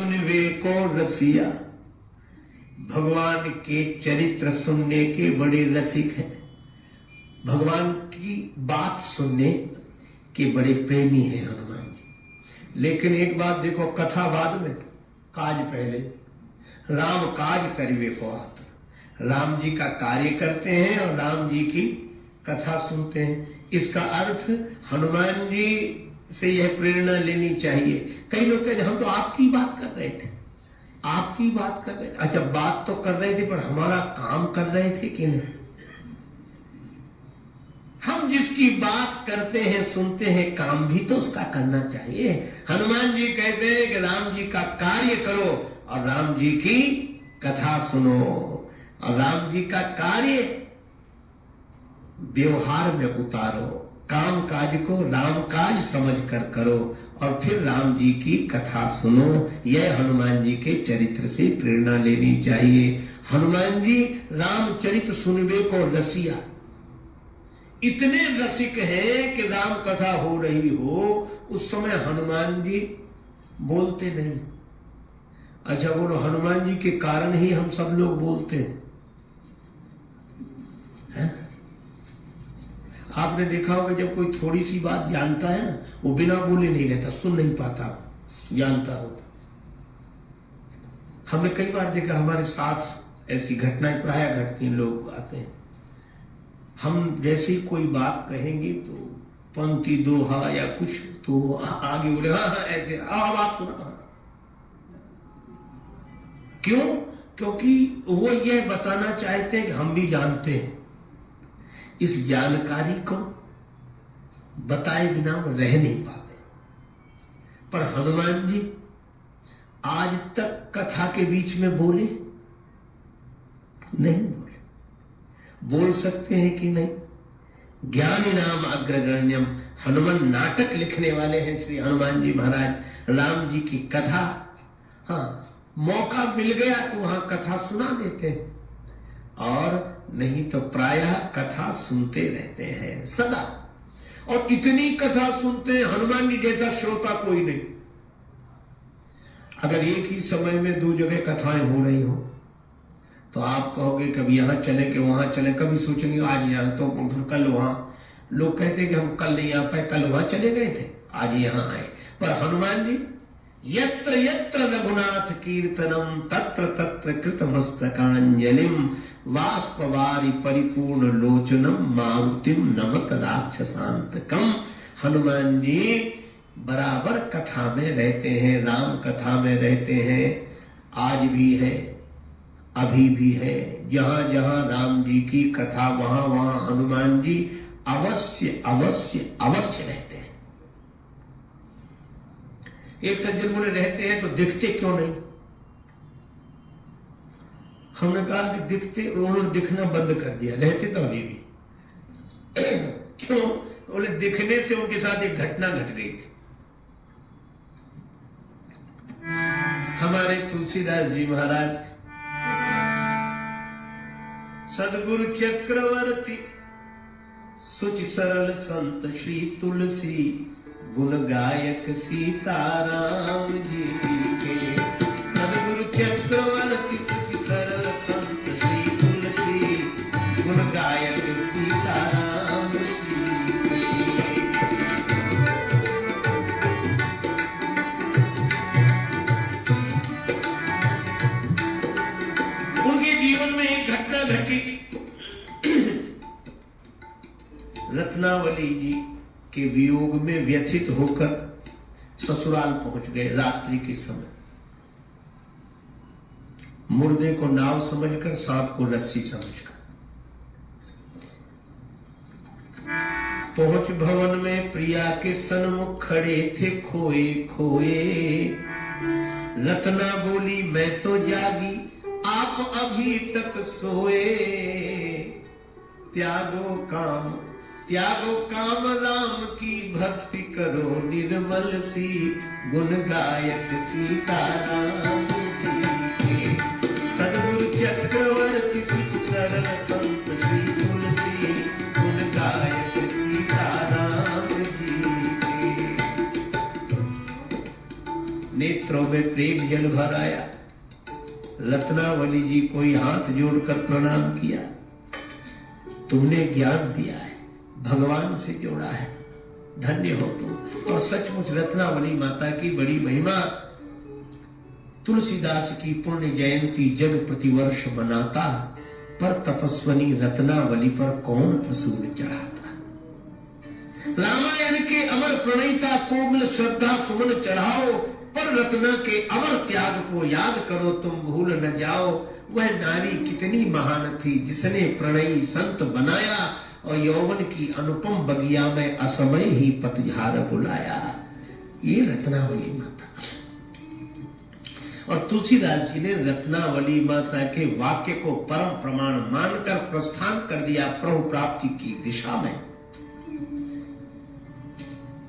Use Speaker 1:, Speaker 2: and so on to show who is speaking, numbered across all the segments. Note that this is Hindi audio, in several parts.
Speaker 1: सुनवे को रसिया। भगवान के चरित्र सुनने के बड़े रसिक हैं, भगवान की बात सुनने के बड़े प्रेमी हैं हनुमान जी। लेकिन एक बात देखो, कथा बाद में, काज पहले। राम काज करिवे को आतुर। राम जी का कार्य करते हैं और राम जी की कथा सुनते हैं। इसका अर्थ हनुमान जी से यह प्रेरणा लेनी चाहिए। कई लोग कहते हम तो आपकी बात कर रहे थे, आपकी बात कर रहे थे। अच्छा, बात तो कर रहे थे, पर हमारा काम कर रहे थे कि नहीं? हम जिसकी बात करते हैं, सुनते हैं, काम भी तो उसका करना चाहिए। हनुमान जी कहते हैं कि राम जी का कार्य करो और राम जी की कथा सुनो, और राम जी का कार्य व्यवहार में उतारो। काम काज को राम काज समझ कर करो और फिर राम जी की कथा सुनो। यह हनुमान जी के चरित्र से प्रेरणा लेनी चाहिए। हनुमान जी रामचरित सुनबे को रसिया, इतने रसिक हैं कि राम कथा हो रही हो उस समय हनुमान जी बोलते नहीं। अच्छा बोलो, हनुमान जी के कारण ही हम सब लोग बोलते हैं? आपने देखा होगा जब कोई थोड़ी सी बात जानता है ना, वो बिना बोले नहीं रहता, सुन नहीं पाता, जानता होता। हमने कई बार देखा, हमारे साथ ऐसी घटनाएं प्राय घटती, लोग आते हैं, हम जैसे ही कोई बात कहेंगे तो पंक्ति दोहा या कुछ तो आगे बोले हाँ ऐसे, अब आप सुना। क्यों? क्योंकि वो यह बताना चाहते हैं कि हम भी जानते हैं। इस जानकारी को बताए बिना वो रह नहीं पाते। पर हनुमान जी आज तक कथा के बीच में बोले नहीं? बोल सकते हैं कि नहीं? ज्ञानी नाम अग्रगण्यम, हनुमान नाटक लिखने वाले हैं श्री हनुमान जी महाराज। राम जी की कथा, हाँ मौका मिल गया तो वहां कथा सुना देते हैं, और नहीं तो प्रायः कथा सुनते रहते हैं सदा। और इतनी कथा सुनते हैं, हनुमान जी जैसा श्रोता कोई नहीं। अगर एक ही समय में दो जगह कथाएं हो रही हो तो आप कहोगे कभी यहां चले कि वहां चले, कभी सोचेंगे आज यहां तो फिर कल वहां। लोग कहते हैं कि हम कल नहीं आ पाए, कल वहां चले गए थे, आज यहां आए। पर हनुमान जी यत्र यत्र रघुनाथ कीर्तनम तत्र तत्र कृतमस्तकांजलिम वाष्पवारि परिपूर्ण लोचनम मारुतिम नमत राक्षसांतकम। हनुमान जी बराबर कथा में रहते हैं, राम कथा में रहते हैं। आज भी है, अभी भी है। जहां जहां राम जी की कथा वहां वहां हनुमान जी अवश्य अवश्य अवश्य रहते हैं। एक सज्जन बोले रहते हैं तो दिखते क्यों नहीं? हमने कहा कि दिखते, उन्होंने दिखना बंद कर दिया, रहते तो अभी भी। क्यों? बोले दिखने से उनके साथ एक घटना घट गई थी। हमारे तुलसीदास जी महाराज सदगुरु चक्रवर्ती सुच सरल संत श्री तुलसी गुण गायक सीताराम जी के। सदगुरु चक्रवर्ती सुच सरल संत श्री तुलसी गुण गायक सीताराम जी के। उनके जीवन में एक घटना घटी। रत्नावली जी के वियोग में व्यथित होकर ससुराल पहुंच गए रात्रि के समय। मुर्दे को नाव समझकर, सांप को रस्सी समझकर पहुंच भवन में प्रिया के सन्मुख खड़े थे खोए खोए। रत्ना बोली मैं तो जागी, आप अभी तक सोए। त्यागो काम राम की भक्ति करो निर्मल सी गुण गायक सीताराम जी के। सदगुरु चक्रवर्ती सुख सरल संत श्री तुलसी गुण गायक सीताराम जी के। नेत्र नेत्रों में प्रेम जल भर आया। रत्नावली जी को ही हाथ जोड़कर प्रणाम किया। तुमने ज्ञान दिया है, भगवान से जोड़ा है, धन्य हो तुम। और सचमुच रत्नावली माता की बड़ी महिमा। तुलसीदास की पुण्य जयंती जग प्रतिवर्ष मनाता, पर तपस्वनी रत्नावली पर कौन प्रसून चढ़ाता। रामायण के अमर प्रणयिता कोमल श्रद्धा सुमन चढ़ाओ, पर रत्ना के अमर त्याग को याद करो तुम भूल न जाओ। वह नारी कितनी महान थी जिसने प्रणयी संत बनाया, और यौवन की अनुपम बगिया में असमय ही पतझार बुलाया। ये रत्नावली माता। और तुलसीदास जी ने रत्नावली माता के वाक्य को परम प्रमाण मानकर प्रस्थान कर दिया प्रभु प्राप्ति की दिशा में।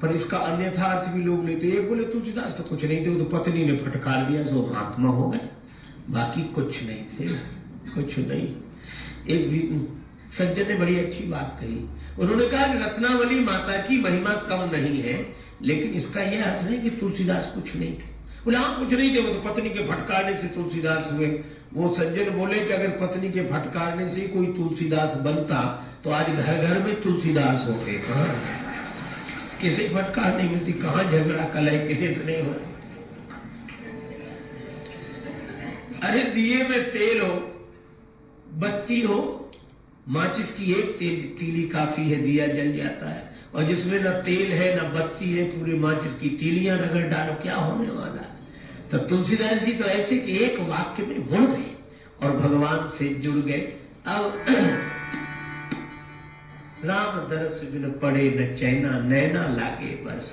Speaker 1: पर इसका अन्यथा अर्थ भी लोग लेते। एक बोले तुलसीदास तो कुछ नहीं थे, वो तो पत्नी ने फटकार दिया सो महात्मा हो गए, बाकी कुछ नहीं थे, कुछ नहीं। एक सज्जन ने बड़ी अच्छी बात कही। उन्होंने कहा कि रत्नावली माता की महिमा कम नहीं है, लेकिन इसका यह अर्थ नहीं कि तुलसीदास कुछ नहीं थे। बोले हाँ कुछ नहीं थे, वो तो पत्नी के फटकारने से तुलसीदास हुए। वो सज्जन बोले कि अगर पत्नी के फटकारने से कोई तुलसीदास बनता तो आज घर घर में तुलसीदास होते। किसी फटकार नहीं मिलती, कहां झगड़ा कलह क्लेश नहीं हो। अरे दिए में तेल हो, बत्ती हो, माचिस की एक तीली काफी है, दिया जल जाता है। और जिसमें न तेल है न बत्ती है, पूरी माचिस की तीलियां रगड़ डालो, क्या होने वाला है। तो तुलसीदास जी तो ऐसे कि एक वाक्य में मुड़ गए और भगवान से जुड़ गए। अब राम दरस बिन पड़े न चैना, नैना लागे बरस।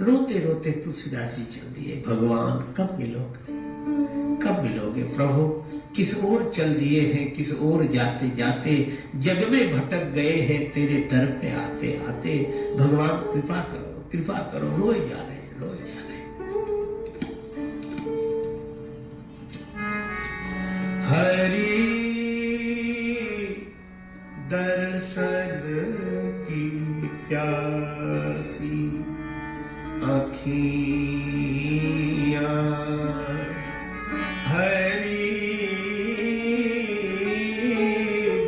Speaker 1: रोते रोते तुलसीदास जी चल दिए। भगवान कब मिलोगे, कब मिलोगे प्रभु। किस ओर चल दिए हैं, किस ओर जाते जाते, जग में भटक गए हैं तेरे दर पे आते आते। भगवान कृपा करो, कृपा करो। रोए जा रहे हैं, रोए जा रहे हैं। हरि दर्शन की प्यासी आँखियाँ, हरि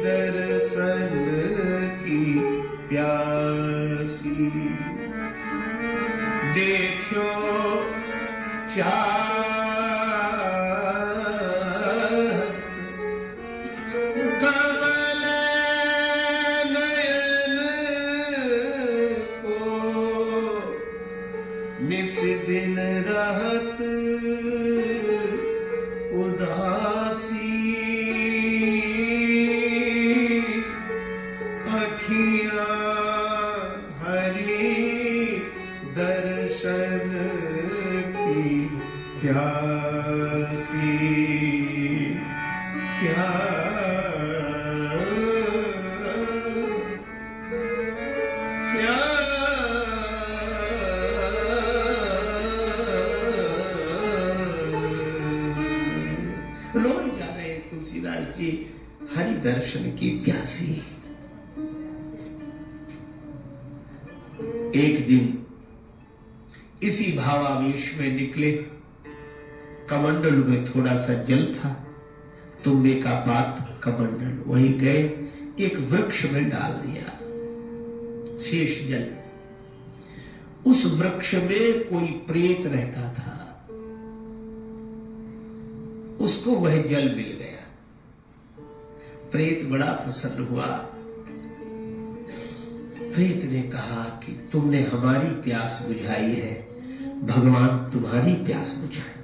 Speaker 1: दर्शन की प्यासी। देखो चाहत कमल नयन को, निस दिन रहत उदासी। अखियाँ हरि दर्शन की प्यासी। रोए जा रहे हैं तुलसीदास जी, हरि दर्शन की प्यासी। एक दिन इसी भावावेश में निकले। कमंडल में थोड़ा सा जल था, तुमने का पात्र कमंडल, वही गए एक वृक्ष में डाल दिया शेष जल। उस वृक्ष में कोई प्रेत रहता था, उसको वह जल मिल गया। प्रेत बड़ा प्रसन्न हुआ। प्रेत ने कहा कि तुमने हमारी प्यास बुझाई है, भगवान तुम्हारी प्यास बुझाए।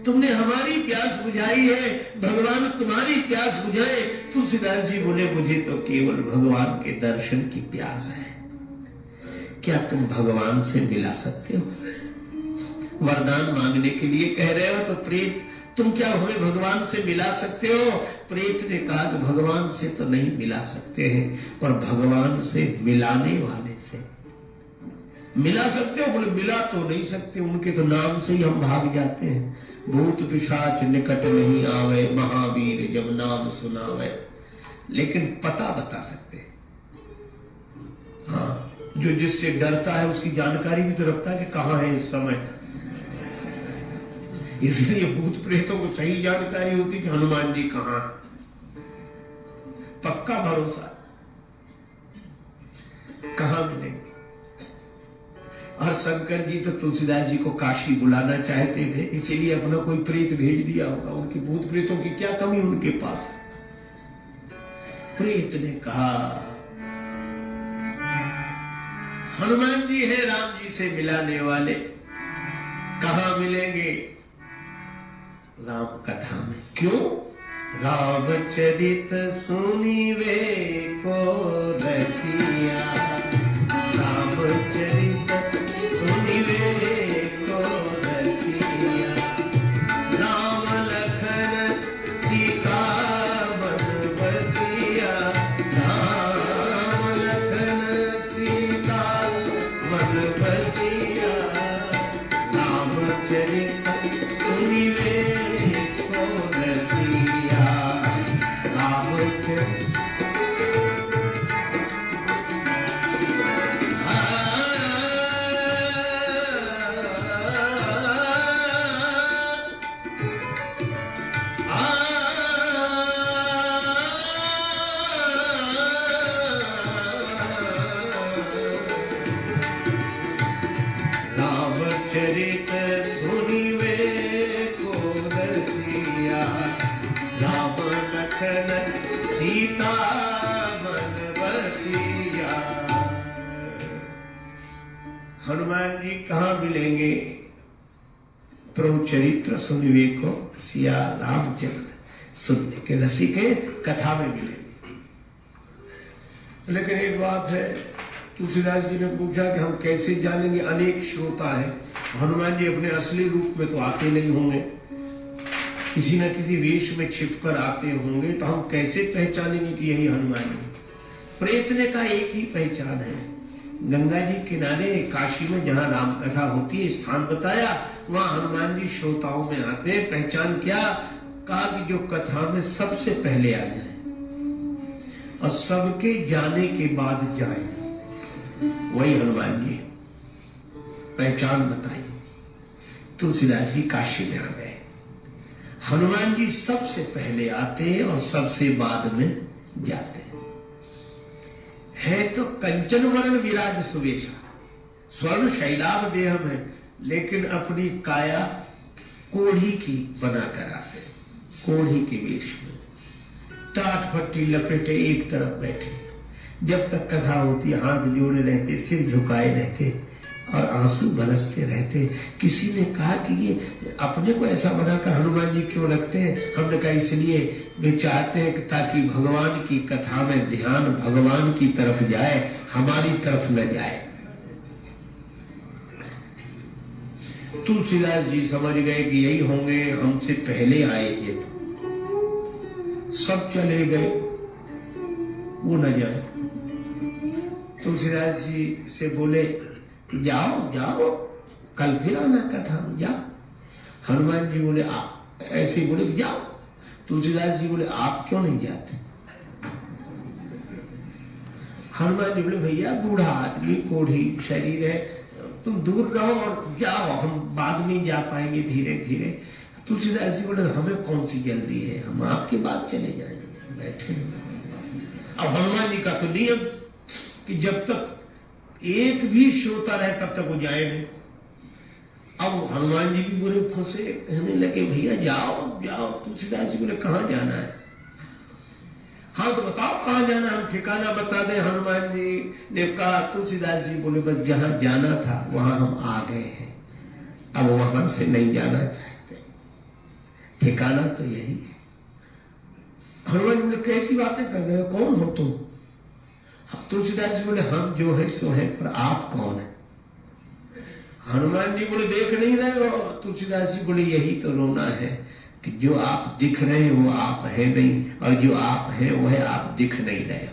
Speaker 1: तुमने हमारी प्यास बुझाई है, भगवान तुम्हारी प्यास बुझाए। तुलसीदास जी बोले मुझे तो केवल भगवान के दर्शन की प्यास है। क्या तुम भगवान से मिला सकते हो? वरदान मांगने के लिए कह रहे हो तो प्रेत तुम क्या हमें भगवान से मिला सकते हो? प्रेत ने कहा कि भगवान से तो नहीं मिला सकते हैं, पर भगवान से मिलाने वाले से मिला सकते हो। बोले मिला तो नहीं सकते, उनके तो नाम से ही हम भाग जाते हैं। भूत पिशाच निकट नहीं आवे, महावीर जब नाम सुनावे। लेकिन पता बता सकते हैं। हाँ, जो जिससे डरता है उसकी जानकारी भी तो रखता है कि कहां है इस समय। इसलिए भूत प्रेतों को सही जानकारी होती कि हनुमान जी कहां हैं, पक्का भरोसा। कहां मिलेंगे? और शंकर जी तो तुलसीदास जी को काशी बुलाना चाहते थे, इसीलिए अपना कोई प्रेत भेज दिया होगा। उनकी भूत प्रेतों की क्या कमी उनके पास? प्रेत ने कहा हनुमान जी है राम जी से मिलाने वाले, कहां मिलेंगे? राम कथा में। क्यों? रामचरित सुनिवे को रसिया, रामचरित सुनिवे को रसिया, राम लखन सीता मन बसिया, राम लखन सीता मन बसिया, रामचरित सुनिवे को रसिया, रामचरित रामचरित सुनिवे को रसिया, राम लखन सीता मन बसिया। हनुमान जी कहां मिलेंगे? प्रभु चरित्र सुनिवे को सिया, रामचरित सुनने के रसिक कथा में मिलेंगे। लेकिन एक बात है, तुलसीदास जी ने पूछा कि हम कैसे जानेंगे? अनेक श्रोता है, हनुमान जी अपने असली रूप में तो आते नहीं होंगे, किसी न किसी वेश में छिपकर आते होंगे, तो हम कैसे पहचानेंगे कि यही हनुमान जी? प्रेत का एक ही पहचान है, गंगा जी किनारे काशी में जहां राम कथा होती है स्थान बताया, वहां हनुमान जी श्रोताओं में आते हैं। पहचान क्या? कहा कि जो कथा में सबसे पहले आ जाए और सबके जाने के बाद जाए, वही हनुमान जी। पहचान बताई। तुलसीदास जी काशी में आ गए। हनुमान जी सबसे पहले आते हैं और सबसे बाद में जाते हैं। है तो कंचन वर्ण विराज सुवेशा, स्वर्ण शैलाभ देह में, लेकिन अपनी काया कोढ़ी की बनाकर आते हैं, कोढ़ी के वेश में, टाट फट्टी लपेटे एक तरफ बैठे। जब तक कथा होती हाथ जोड़े रहते, सिर झुकाए रहते और आंसू बरसते रहते। किसी ने कहा कि ये अपने को ऐसा बनाकर हनुमान जी क्यों रखते हैं? हमने कहा इसलिए वे चाहते हैं कि ताकि भगवान की कथा में ध्यान भगवान की तरफ जाए, हमारी तरफ न जाए। तुलसीदास जी समझ गए कि यही होंगे, हमसे पहले आए ये तो। सब चले गए, वो न जाए। तुलसीदास जी से बोले जाओ जाओ, कल फिर आना कथा में, जाओ। हनुमान जी बोले आप, ऐसे ही बोले जाओ। तुलसीदास जी बोले आप क्यों नहीं जाते? हनुमान जी बोले भैया बूढ़ा आदमी, कोढ़ी शरीर है, तुम दूर रहो और जाओ, हम बाद में जा पाएंगे धीरे धीरे। तुलसीदास जी बोले हमें कौन सी जल्दी है, हम आपके बाद चले जाएंगे, बैठे। अब हनुमान जी का तो नियम कि जब तक एक भी श्रोता रहे तब तक वो जाए नहीं। अब हनुमान जी भी बुरे फंसे, कहने लगे भैया जाओ जाओ। तुलसीदास जी बोले कहां जाना है? हाँ तो बताओ कहां जाना, हम ठिकाना बता दें। हनुमान जी ने कहा, तुलसीदास जी बोले बस जहां जाना था वहां हम आ गए हैं, अब वहां से नहीं जाना चाहते, ठिकाना तो यही है। हनुमान जी बोले कैसी बातें कर रहे हो, कौन हो तुम? तुलसीदास जी बोले हम जो है सो है, पर आप कौन है? हनुमान जी बोले देख नहीं रहे हो? तुलसीदास जी बोले यही तो रोना है कि जो आप दिख रहे हैं वो आप है नहीं, और जो आप है वो है आप दिख नहीं रहे।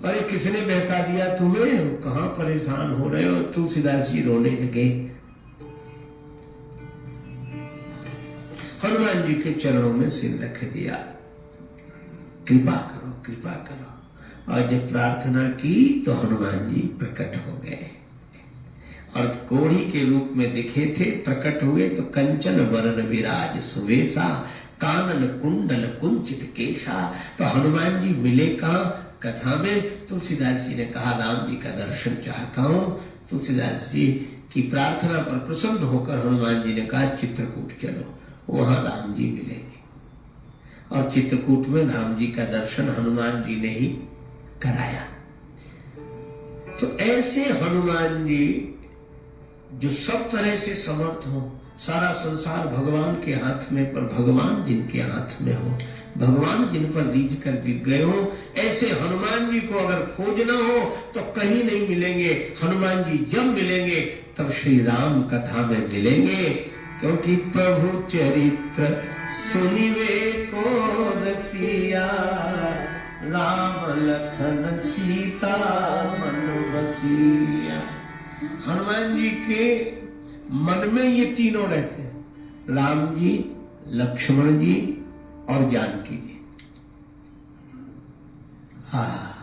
Speaker 1: अरे किसने बहका दिया तुम्हें, कहां परेशान हो रहे हो? तुलसीदास जी रोने लगे। हनुमान जी के चरणों में सिर रख दिया, कृपा करो कृपा करो। और जब प्रार्थना की तो हनुमान जी प्रकट हो गए। और कोढ़ी के रूप में दिखे थे, प्रकट हुए तो कंचन वरण विराज सुवेशा, कानन कुंडल कुंचित केशा। तो हनुमान जी मिले कहां? कथा में। तुलसीदास जी ने कहा राम जी का दर्शन चाहता हूं। तुलसीदास जी की प्रार्थना पर प्रसन्न होकर हनुमान जी ने कहा चित्रकूट चलो, वहां राम जी मिलेंगे। और चित्रकूट में राम जी का दर्शन हनुमान जी ने ही कराया। तो ऐसे हनुमान जी जो सब तरह से समर्थ हो, सारा संसार भगवान के हाथ में, पर भगवान जिनके हाथ में हो, भगवान जिन पर रीझ कर बिक गए हो, ऐसे हनुमान जी को अगर खोजना हो तो कहीं नहीं मिलेंगे। हनुमान जी जब मिलेंगे तब श्री राम कथा में मिलेंगे, क्योंकि प्रभु चरित्र सुनिवे को रसिया, राम लखन सीता मन बसिया। हनुमान जी के मन में ये तीनों रहते हैं, राम जी, लक्ष्मण जी और जानकी जी। हाँ,